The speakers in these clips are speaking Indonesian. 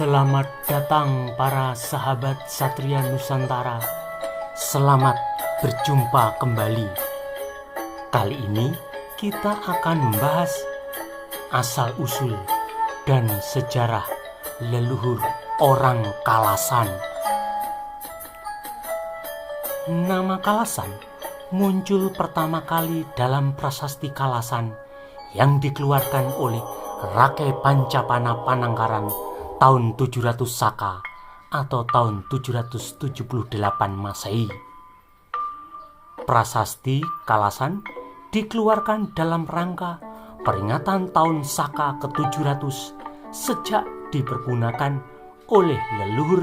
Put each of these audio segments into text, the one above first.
Selamat datang para sahabat Satria Nusantara. Selamat berjumpa kembali. Kali ini kita akan membahas asal-usul dan sejarah leluhur orang Kalasan. Nama Kalasan muncul pertama kali dalam prasasti Kalasan yang dikeluarkan oleh Rakai Pancapana Panangkaran tahun 700 Saka atau tahun 778 Masehi. Prasasti Kalasan dikeluarkan dalam rangka peringatan tahun Saka ke-700 sejak dipergunakan oleh leluhur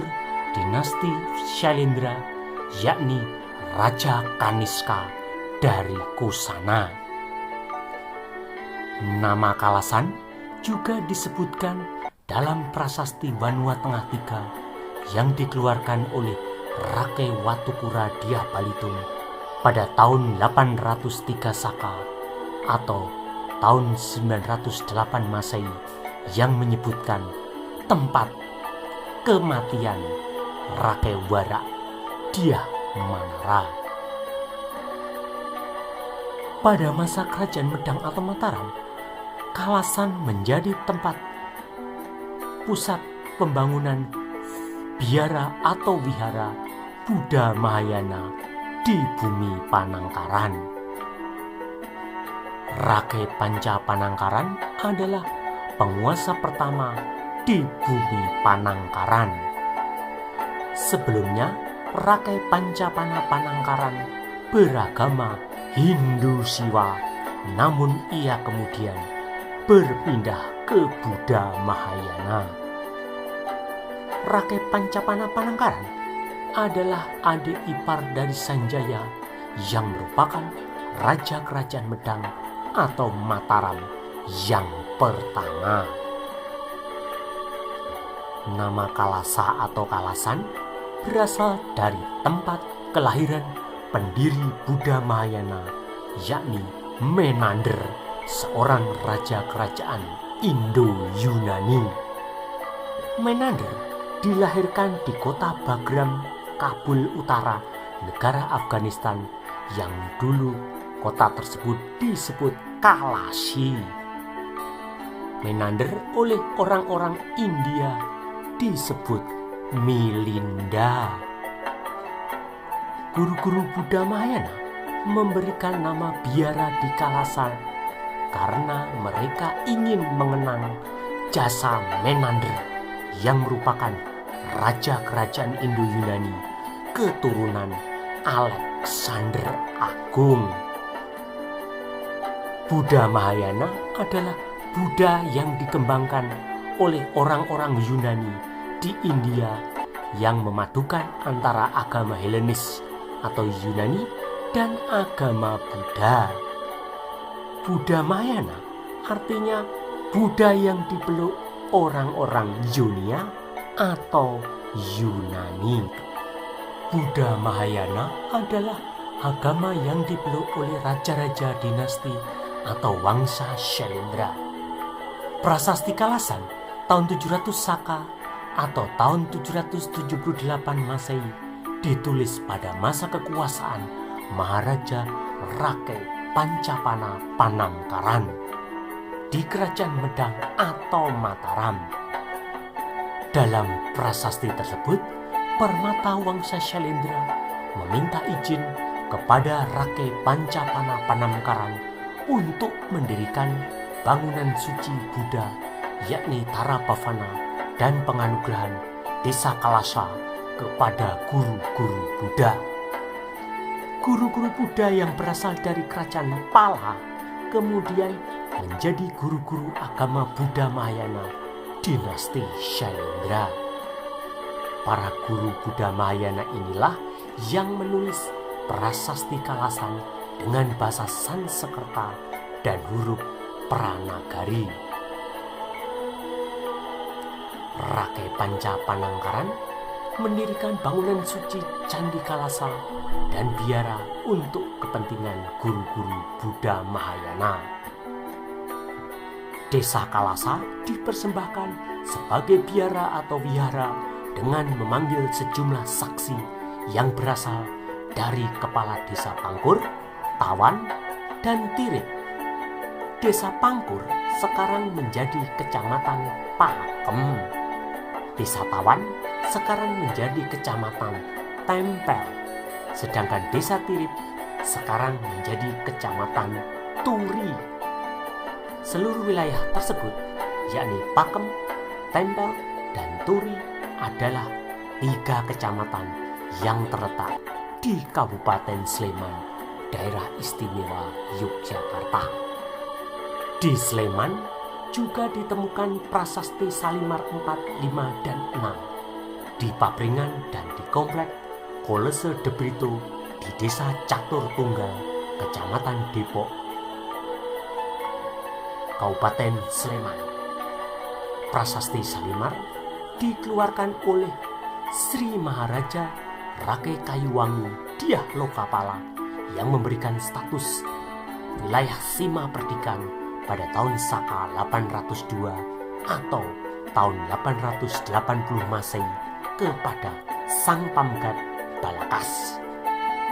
dinasti Syailendra, yakni Raja Kaniska dari Kusana. Nama Kalasan juga disebutkan dalam prasasti Banua Tengah III yang dikeluarkan oleh Rakai Watukura Dyah Balitung pada tahun 803 Saka atau tahun 908 Masehi yang menyebutkan tempat kematian Rakai Warak Dyah Manara. Pada masa kerajaan Medang atau Mataram, Kalasan menjadi tempat pusat pembangunan biara atau wihara Buddha Mahayana di bumi Panangkaran. Rakai Panca Panangkaran adalah penguasa pertama di bumi Panangkaran. Sebelumnya, Rakai Pancapana Panangkaran beragama Hindu Siwa, namun ia kemudian berpindah ke Buddha Mahayana. Rakai Pancapana Panangkaran adalah adik ipar dari Sanjaya yang merupakan raja kerajaan Medang atau Mataram yang pertama. Nama Kalasa atau Kalasan berasal dari tempat kelahiran pendiri Buddha Mahayana, yakni Menander, seorang raja kerajaan Indo-Yunani. Menander dilahirkan di kota Bagram, Kabul Utara, negara Afghanistan, yang dulu kota tersebut disebut Kalashi. Menander oleh orang-orang India disebut Milinda. Guru-guru Buddha Mahayana memberikan nama biara di Kalasan karena mereka ingin mengenang jasa Menander yang merupakan raja kerajaan Indo-Yunani keturunan Alexander Agung. Buddha Mahayana adalah Buddha yang dikembangkan oleh orang-orang Yunani di India yang memadukan antara agama Helenis atau Yunani dan agama Buddha. Buddha Mahayana artinya Buddha yang dipeluk orang-orang Yonia atau Yunani. Buddha Mahayana adalah agama yang dipeluk oleh raja-raja dinasti atau Wangsa Syailendra. Prasasti Kalasan tahun 700 Saka atau tahun 778 Masehi ditulis pada masa kekuasaan Maharaja Rakai Pancapana Panangkaran di kerajaan Medang atau Mataram. Dalam prasasti tersebut, Permata Wangsa Syailendra meminta izin kepada Rakai Pancapana Panangkaran untuk mendirikan bangunan suci Buddha, yakni Tarabhavana, dan penganugerahan desa Kalasa kepada guru-guru Buddha. Guru-guru Buddha yang berasal dari kerajaan Pala kemudian menjadi guru-guru agama Buddha Mahayana dinasti Syailendra. Para guru Buddha Mahayana inilah yang menulis prasasti Kalasan dengan bahasa Sanskerta dan huruf Pranagari. Rakai Panca Panangkaran mendirikan bangunan suci Candi Kalasa dan biara untuk kepentingan guru-guru Buddha Mahayana. Desa Kalasa dipersembahkan sebagai biara atau wihara dengan memanggil sejumlah saksi yang berasal dari kepala desa Pangkur, Tawan, dan Tirip. Desa Pangkur sekarang menjadi kecamatan Pakem. Desa Tawan sekarang menjadi kecamatan Tempel. Sedangkan desa Tirip sekarang menjadi kecamatan Turi. Seluruh wilayah tersebut, yakni Pakem, Tempel, dan Turi adalah 3 kecamatan yang terletak di Kabupaten Sleman, Daerah Istimewa Yogyakarta. Di Sleman juga ditemukan prasasti Salimar 4, 5, dan 6. Di Papringan dan di Komplek Kolese de Brito di Desa Catur Tunggal, Kecamatan Depok, Kabupaten Sleman. Prasasti Salimar dikeluarkan oleh Sri Maharaja Rakai Kayuwangi Dyah Lokapala yang memberikan status wilayah Sima Perdikan pada tahun Saka 802 atau tahun 880 Masehi kepada Sang Pamgat Balakas.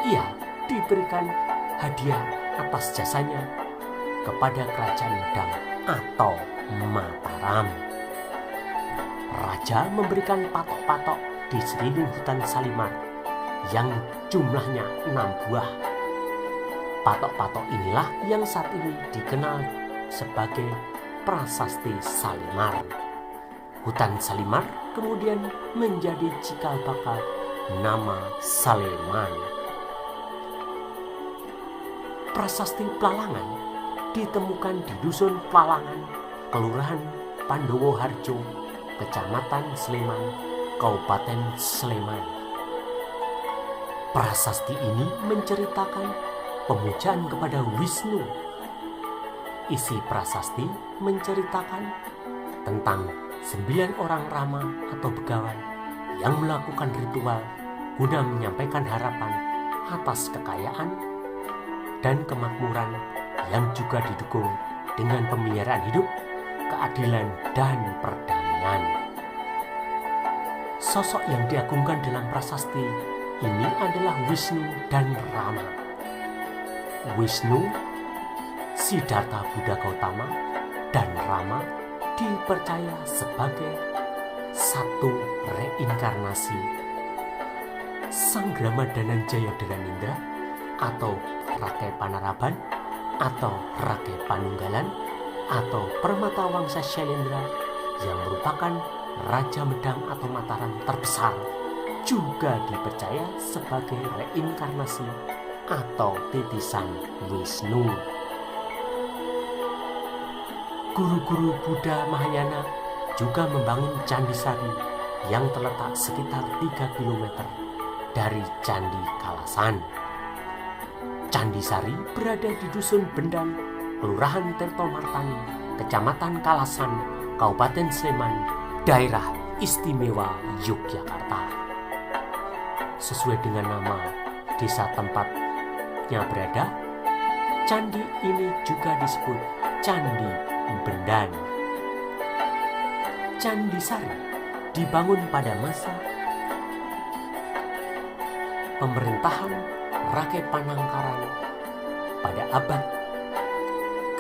Ia diberikan hadiah atas jasanya kepada Kerajaan Medang atau Mataram. Raja memberikan patok-patok di sekeliling hutan Salimar yang jumlahnya 6 buah. Patok-patok inilah yang saat ini dikenal sebagai Prasasti Salimar. Hutan Salimar kemudian menjadi cikal bakal nama Sleman. Prasasti Plalangan ditemukan di Dusun Plalangan, Kelurahan Pandowo Harjo, Kecamatan Sleman, Kabupaten Sleman. Prasasti ini menceritakan pemujaan kepada Wisnu. Isi prasasti menceritakan tentang 9 orang rama atau begawan yang melakukan ritual guna menyampaikan harapan atas kekayaan dan kemakmuran yang juga didukung dengan pemeliharaan hidup, keadilan, dan perdamaian. Sosok yang diagungkan dalam prasasti ini adalah Wisnu dan Rama. Wisnu, Siddhartha Buddha Gautama, dan Rama dipercaya sebagai satu reinkarnasi Sang Brahmadana Jayadranindra atau Rakai Panaraban atau Rakai Panunggalan atau Permata Wangsa Syailendra yang merupakan Raja Medang atau Mataram terbesar, juga dipercaya sebagai reinkarnasi atau titisan Wisnu. Guru-guru Buddha Mahayana juga membangun Candi Sari yang terletak sekitar 3 km dari Candi Kalasan. Candi Sari berada di Dusun Bendang, Kelurahan Tirtomartani, Kecamatan Kalasan, Kabupaten Sleman, Daerah Istimewa Yogyakarta. Sesuai dengan nama desa tempatnya berada, candi ini juga disebut Candi Bendan. Candi Sari dibangun pada masa pemerintahan Rakai Panangkaran pada abad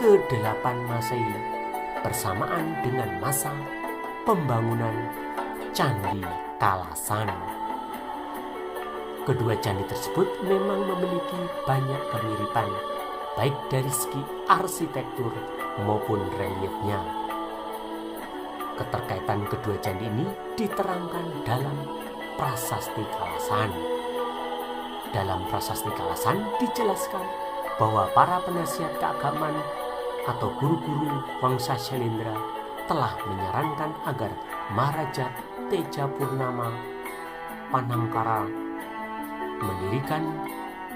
ke-8 Masehi bersamaan dengan masa pembangunan Candi Kalasan. Kedua candi tersebut memang memiliki banyak kemiripan, baik dari segi arsitektur maupun reliefnya. Keterkaitan kedua candi ini diterangkan dalam Prasasti Kalasan. Dalam Prasasti Kalasan dijelaskan bahwa para penasihat keagamaan atau guru-guru Wangsa Syailendra telah menyarankan agar Maharaja Teja Purnama Panangkara mendirikan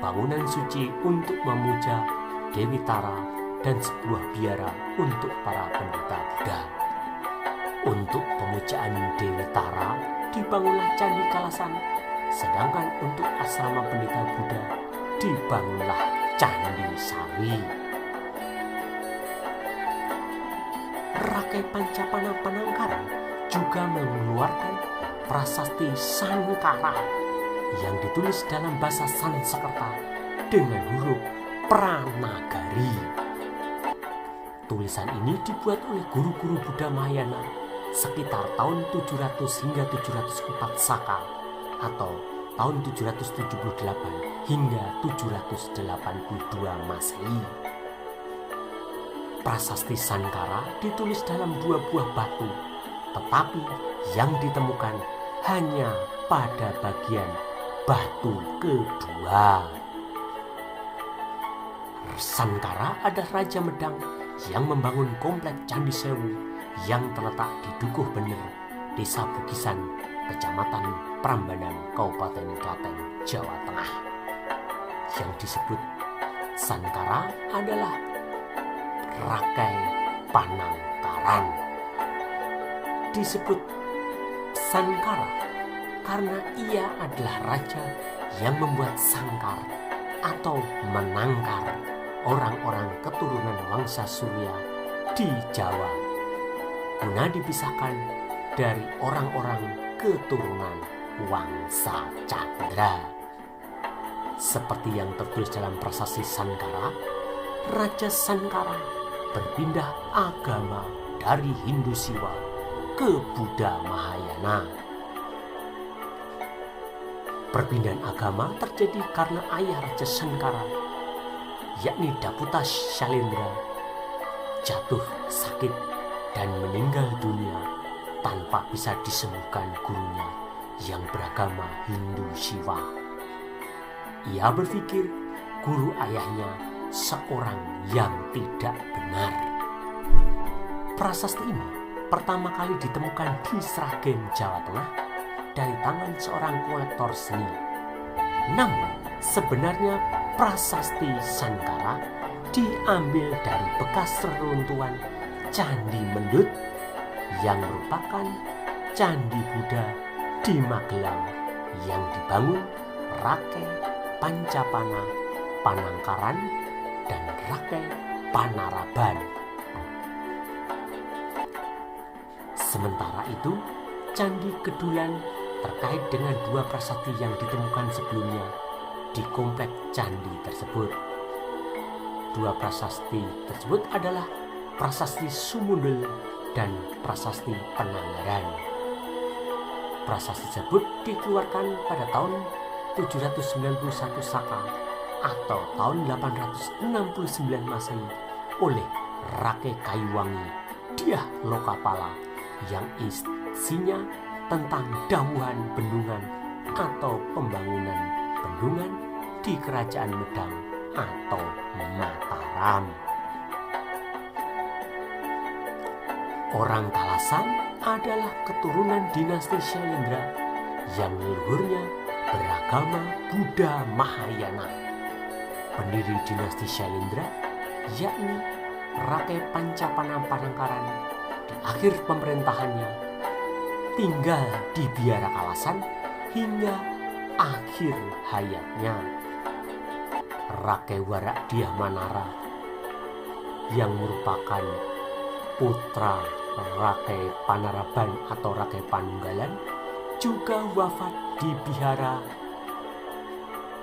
bangunan suci untuk memuja Dewi Tara dan sebuah biara untuk para pendeta Buddha. Untuk pemujaan Dewi Tara dibangunlah Candi Kalasan, sedangkan untuk asrama pendeta Buddha dibangunlah Candi Sari. Rakai Pancapana Panangkaran juga mengeluarkan prasasti Sankara yang ditulis dalam bahasa Sanskerta dengan huruf Pranagari. Tulisan ini dibuat oleh guru-guru Buddha Mahayana sekitar tahun 700 hingga 704 Saka atau tahun 778 hingga 782 Masehi. Prasasti Sankara ditulis dalam 2 buah batu, tetapi yang ditemukan hanya pada bagian batu kedua. Sankara adalah Raja Medang yang membangun komplek Candi Sewu yang terletak di Dukuh Bener, Desa Bukisan, Kecamatan Prambanan, Kabupaten Klaten, Jawa Tengah. Yang disebut Sankara adalah Rakai Panangkaran. Disebut Sankara karena ia adalah raja yang membuat sangkar atau menangkar orang-orang keturunan Wangsa Surya di Jawa guna dipisahkan dari orang-orang keturunan Wangsa Candra. Seperti yang tertulis dalam prasasti Sankara, Raja Sankara berpindah agama dari Hindu Siwa ke Buddha Mahayana. Perpindahan agama terjadi karena ayah Raja Sankara, yakni Daputa Syailendra, jatuh sakit dan meninggal dunia tanpa bisa disembuhkan gurunya yang beragama Hindu Siwa. Ia berpikir guru ayahnya seorang yang tidak benar. Prasasti ini pertama kali ditemukan di Sragen, Jawa Tengah dari tangan seorang kolektor seni. Namun sebenarnya prasasti Sankara diambil dari bekas reruntuhan Candi Mendut yang merupakan Candi Buddha di Magelang yang dibangun Rakai Pancapana Panangkaran dan Rakai Panaraban. Sementara itu, Candi Kedulan terkait dengan 2 prasasti yang ditemukan sebelumnya di komplek candi tersebut. 2 prasasti tersebut adalah prasasti Sumundel dan prasasti Penanggaran. Prasasti tersebut dikeluarkan pada tahun 791 Saka atau tahun 869 Masehi oleh Rakai Kayuwangi Dyah Lokapala yang isinya tentang dawuhan bendungan atau pembangunan bendungan di Kerajaan Medang atau Mataram. Orang Kalasan adalah keturunan dinasti Syailendra yang leluhurnya beragama Buddha Mahayana. Pendiri dinasti Syailendra yakni Rakai Pancapana Panangkaran di akhir pemerintahannya tinggal di Biara Kalasan hingga akhir hayatnya. Rakai Warak Dyah Manara yang merupakan putra Rakai Panaraban atau Rakai Panunggalan juga wafat di Bihara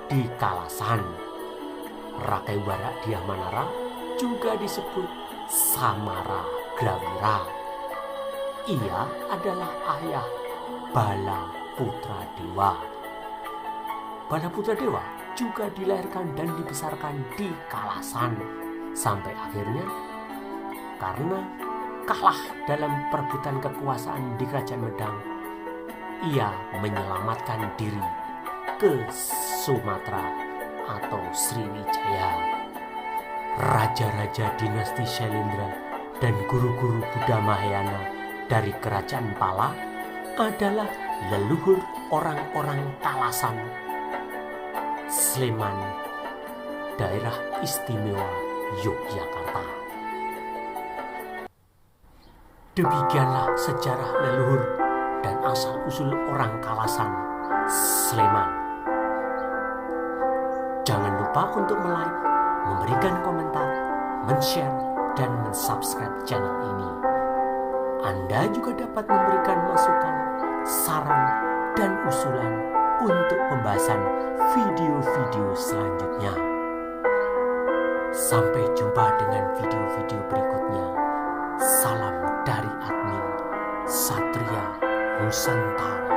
di Kalasan. Rakai Warak Dyah Manara juga disebut Samara Grawira. Ia adalah ayah Bala Putra Dewa. Bala Putra Dewa juga dilahirkan dan dibesarkan di Kalasan sampai akhirnya karena kalah dalam perebutan kekuasaan di Kerajaan Medang, ia menyelamatkan diri ke Sumatera atau Sriwijaya. Raja-raja dinasti Syailendra dan guru-guru Buddha Mahayana dari Kerajaan Pala adalah leluhur orang-orang Kalasan, Sleman, Daerah Istimewa Yogyakarta. Demikianlah sejarah leluhur dan asal-usul orang Kalasan, Sleman. Jangan lupa untuk like, memberikan komentar, men-share, dan men-subscribe channel ini. Anda juga dapat memberikan masukan, saran, dan usulan untuk pembahasan video-video selanjutnya. Sampai jumpa dengan video-video berikutnya. Salam dari admin Satria Nusantara.